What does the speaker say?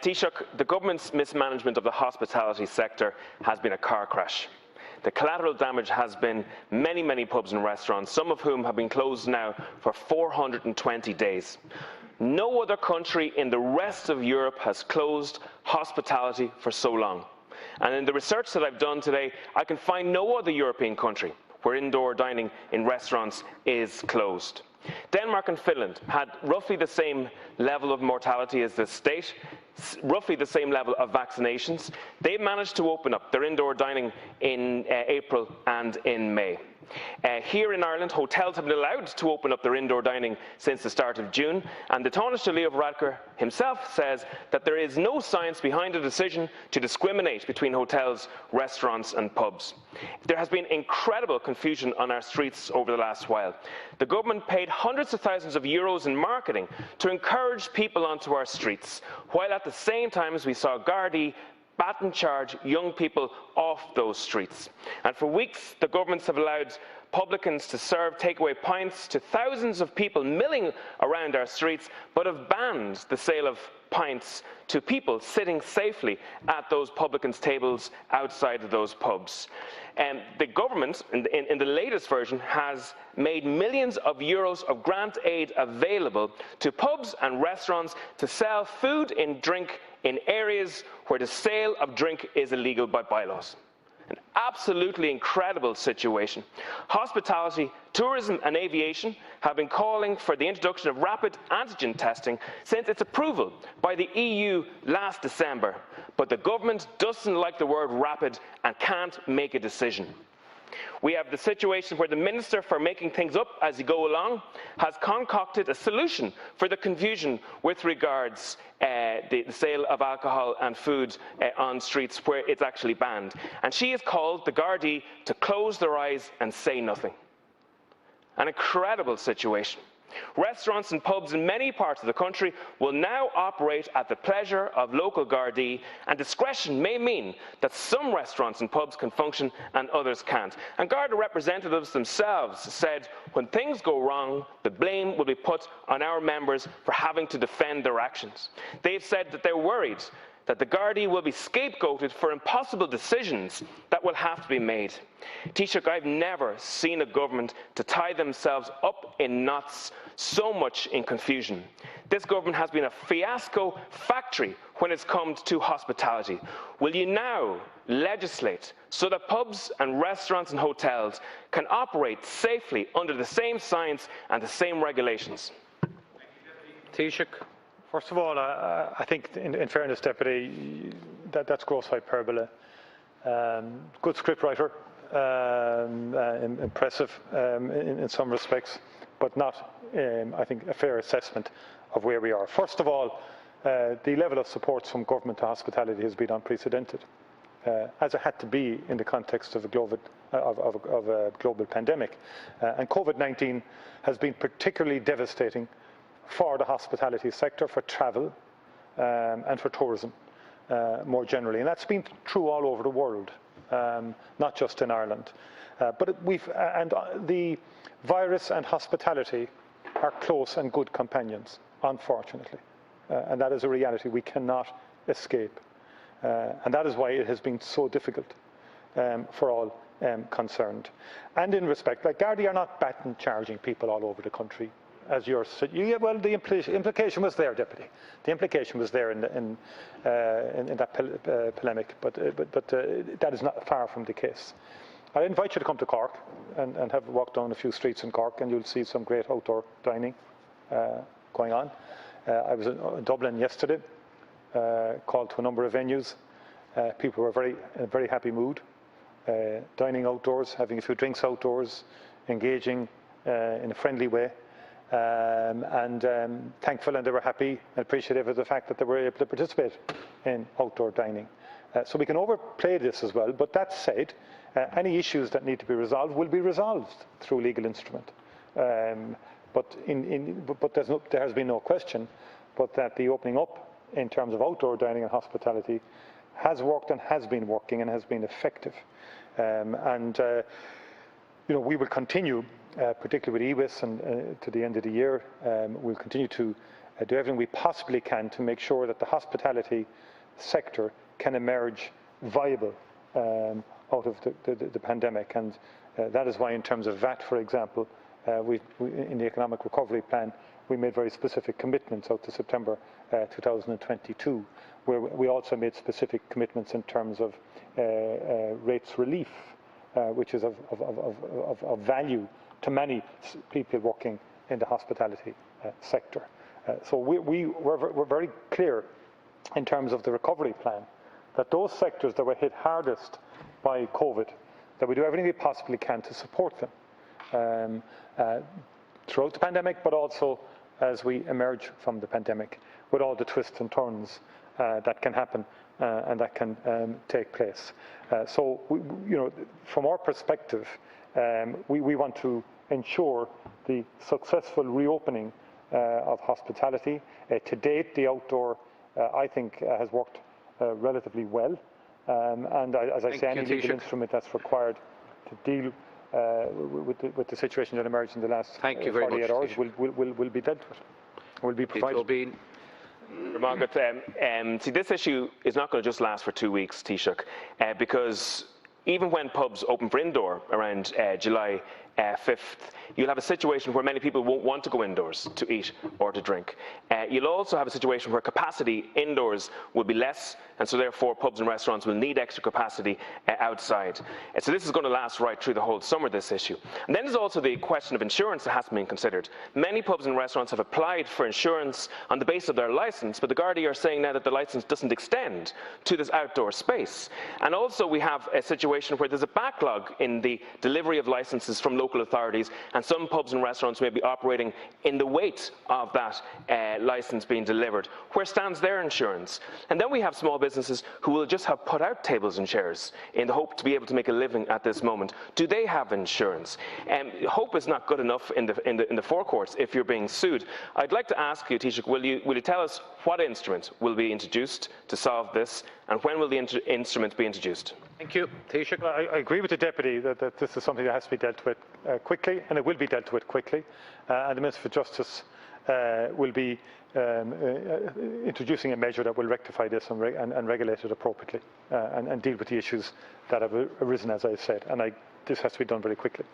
Taoiseach, the government's mismanagement of the hospitality sector has been a car crash. The collateral damage has been many, many pubs and restaurants, some of whom have been closed now for 420 days. No other country in the rest of Europe has closed hospitality for so long. And in the research that I've done today, I can find no other European country where indoor dining in restaurants is closed. Denmark and Finland had roughly the same level of mortality as the state, roughly the same level of vaccinations. They managed to open up their indoor dining in April and in May. Here in Ireland, hotels have been allowed to open up their indoor dining since the start of June, and the Taoiseach Leo Varadkar himself says that there is no science behind the decision to discriminate between hotels, restaurants and pubs. There has been incredible confusion on our streets over the last while. The government paid hundreds of thousands of euros in marketing to encourage people onto our streets, while at the same time we saw Gardaí baton charge young people off those streets. And for weeks, the governments have allowed publicans to serve takeaway pints to thousands of people milling around our streets, but have banned the sale of pints to people sitting safely at those publicans' tables outside of those pubs. And the government, in the latest version, has made millions of euros of grant aid available to pubs and restaurants to sell food and drink in areas where the sale of drink is illegal by bylaws. An absolutely incredible situation. Hospitality, tourism and aviation have been calling for the introduction of rapid antigen testing since its approval by the EU last December. But the government doesn't like the word rapid and can't make a decision. We have the situation where the Minister for Making Things Up as you go along has concocted a solution for the confusion with regards the sale of alcohol and food on streets where it's actually banned. And she has called the Gardaí to close their eyes and say nothing. An incredible situation. Restaurants and pubs in many parts of the country will now operate at the pleasure of local Gardaí, and discretion may mean that some restaurants and pubs can function and others can't. And Garda representatives themselves said when things go wrong, the blame will be put on our members for having to defend their actions. They've said that they're worried that the Gardaí will be scapegoated for impossible decisions that will have to be made. Taoiseach, I've never seen a government to tie themselves up in knots so much in confusion. This government has been a fiasco factory when it's come to hospitality. Will you now legislate so that pubs and restaurants and hotels can operate safely under the same science and the same regulations? Taoiseach. First of all, I think, in fairness, Deputy, that's gross hyperbole. Good scriptwriter, impressive in some respects, but not, I think, a fair assessment of where we are. First of all, the level of support from government to hospitality has been unprecedented, as it had to be in the context of a global pandemic. And COVID-19 has been particularly devastating for the hospitality sector, for travel and for tourism more generally. And that's been true all over the world, not just in Ireland. The virus and hospitality are close and good companions, unfortunately. And that is a reality we cannot escape. And that is why it has been so difficult for all concerned. And in respect, like Gardaí are not baton charging people all over the country. As you're, well, the implication was there, Deputy. The implication was there in that polemic, but that is not far from the case. I invite you to come to Cork and have walked down a few streets in Cork, and you'll see some great outdoor dining going on. I was in Dublin yesterday, called to a number of venues. People were in a very happy mood, dining outdoors, having a few drinks outdoors, engaging in a friendly way. Thankful, and they were happy and appreciative of the fact that they were able to participate in outdoor dining. So we can overplay this as well, but that said, any issues that need to be resolved will be resolved through legal instrument. But there has been no question but that the opening up in terms of outdoor dining and hospitality has worked and has been working and has been effective. We will continue, particularly with EWIS and to the end of the year, we'll continue to do everything we possibly can to make sure that the hospitality sector can emerge viable out of the pandemic. And that is why, in terms of VAT, for example, in the economic recovery plan, we made very specific commitments out to September 2022, where we also made specific commitments in terms of rates relief, which is of value to many people working in the hospitality sector. So we're very clear in terms of the recovery plan that those sectors that were hit hardest by COVID, that we do everything we possibly can to support them throughout the pandemic, but also as we emerge from the pandemic, with all the twists and turns that can happen and that can take place. So, from our perspective, we want to ensure the successful reopening of hospitality. To date, the outdoor, I think, has worked relatively well. And as I say, any legal instrument that's required to deal with the situation that emerged in the last 48 hours will be dealt with, will be provided. Margaret, see, this issue is not going to just last for 2 weeks, Taoiseach, because even when pubs open for indoor around July 5th, you'll have a situation where many people won't want to go indoors to eat or to drink. You'll also have a situation where capacity indoors will be less, and so therefore pubs and restaurants will need extra capacity outside. So this is going to last right through the whole summer, this issue. And then there's also the question of insurance that has to be considered. Many pubs and restaurants have applied for insurance on the basis of their licence, but the Gardaí are saying now that the licence doesn't extend to this outdoor space. And also we have a situation where there's a backlog in the delivery of licences from local authorities, and some pubs and restaurants may be operating in the wait of that licence being delivered. Where stands their insurance? And then we have small businesses who will just have put out tables and chairs in the hope to be able to make a living at this moment. Do they have insurance? Hope is not good enough in the forecourts if you're being sued. I'd like to ask you, Taoiseach, will you tell us what instrument will be introduced to solve this, and when will the instrument be introduced? Thank you. Taoiseach. I agree with the Deputy that this is something that has to be dealt with quickly, and it will be dealt with quickly. And the Minister for Justice will be introducing a measure that will rectify this and regulate it appropriately and deal with the issues that have arisen, as I said. And this has to be done very quickly.